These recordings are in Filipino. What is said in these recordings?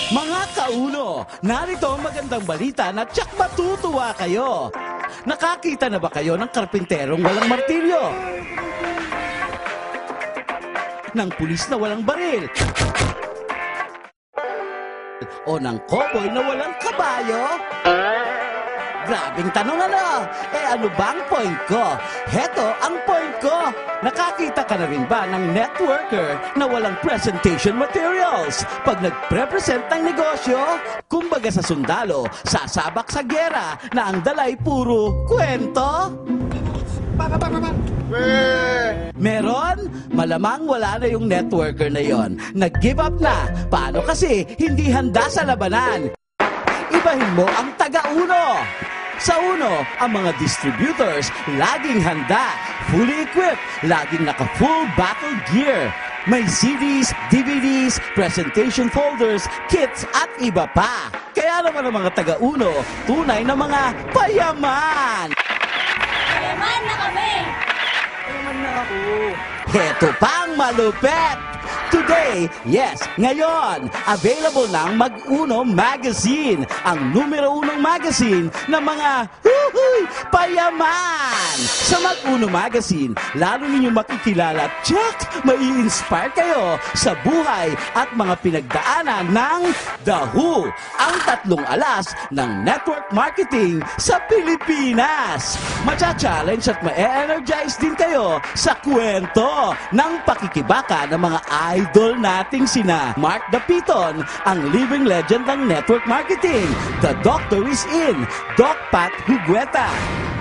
Mga kauno, narito ang magandang balita na tsak matutuwa kayo. Nakakita na ba kayo ng karpinterong walang martilyo? Ng pulis na walang baril? O ng cowboy na walang kabayo? Grabing tanong ano? Ano bang point ko? Heto ang point ko. Nakakita ka na rin ba ng networker na walang presentation materials? Pag nagpre-present ng negosyo, kumbaga sa sundalo, sasabak sa gera na ang dalay puro kwento? Meron? Malamang wala na yung networker na yon. Nag-give up na. Paano kasi hindi handa sa labanan? Ibahin mo ang taga-uno. Sa uno, ang mga distributors laging handa, fully equipped, laging naka-full battle gear. May CDs, DVDs, presentation folders, kits at iba pa. Kaya naman ang mga taga-uno, tunay na mga payaman. Payaman na kami! Payaman na ako. Heto pang malupet! Today, yes, ngayon, available na ang Mag-Uno Magazine, ang numero unong magazine ng mga payaman. Sa Mag-Uno Magazine, lalo ninyong makikilala, tsak, mai-inspire kayo sa buhay at mga pinagdaanan ng The Who, ang 3 alas ng network marketing sa Pilipinas. Macha-challenge at ma-energize din kayo sa kwento ng pakikibaka ng mga idol nating sina Mark Dapiton, ang living legend ng network marketing. The Doctor is in, Doc Pat Hugueta,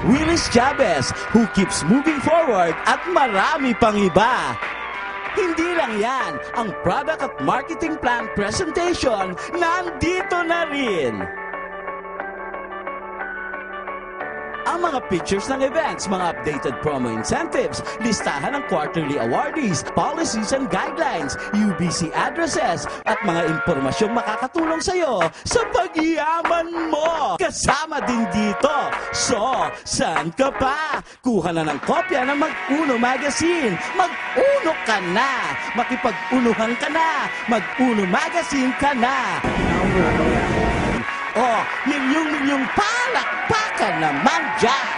Willis Chavez, who keeps moving forward, at marami pang iba. Hindi lang yan, ang product at marketing plan presentation nandito na rin. Ang mga pictures ng events, mga updated promo incentives, listahan ng quarterly awardees, policies and guidelines, UBC addresses, at mga impormasyong makakatulong sa'yo sa pag-iyaman mo. Kasama din dito. So, saan ka pa? Kuha na ng kopya ng Mag-Uno Magazine. Mag-uno ka na. Makipag-unuhan ka na. Mag-Uno Magazine ka na. Milyong-milyong palakpakan naman dyan!